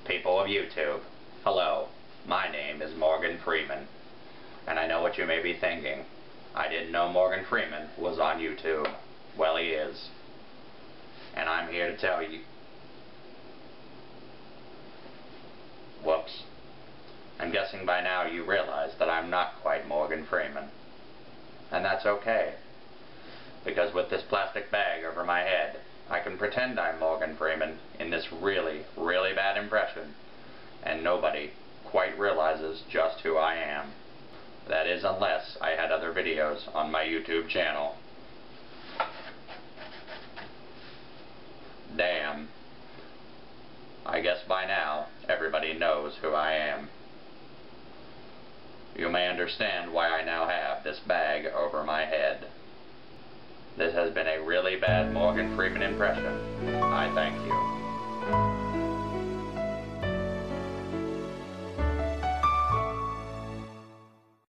People of YouTube, hello, my name is Morgan Freeman, and I know what you may be thinking. I didn't know Morgan Freeman was on YouTube. Well, he is. And I'm here to tell you... Whoops. I'm guessing by now you realize that I'm not quite Morgan Freeman. And that's okay. Because with this plastic bag over my head, I can pretend I'm Morgan Freeman in this really, really bad impression, and nobody quite realizes just who I am. That is, unless I had other videos on my YouTube channel. Damn. I guess by now, everybody knows who I am. You may understand why I now have this bag over my head. This has been a really bad Morgan Freeman impression. I thank you.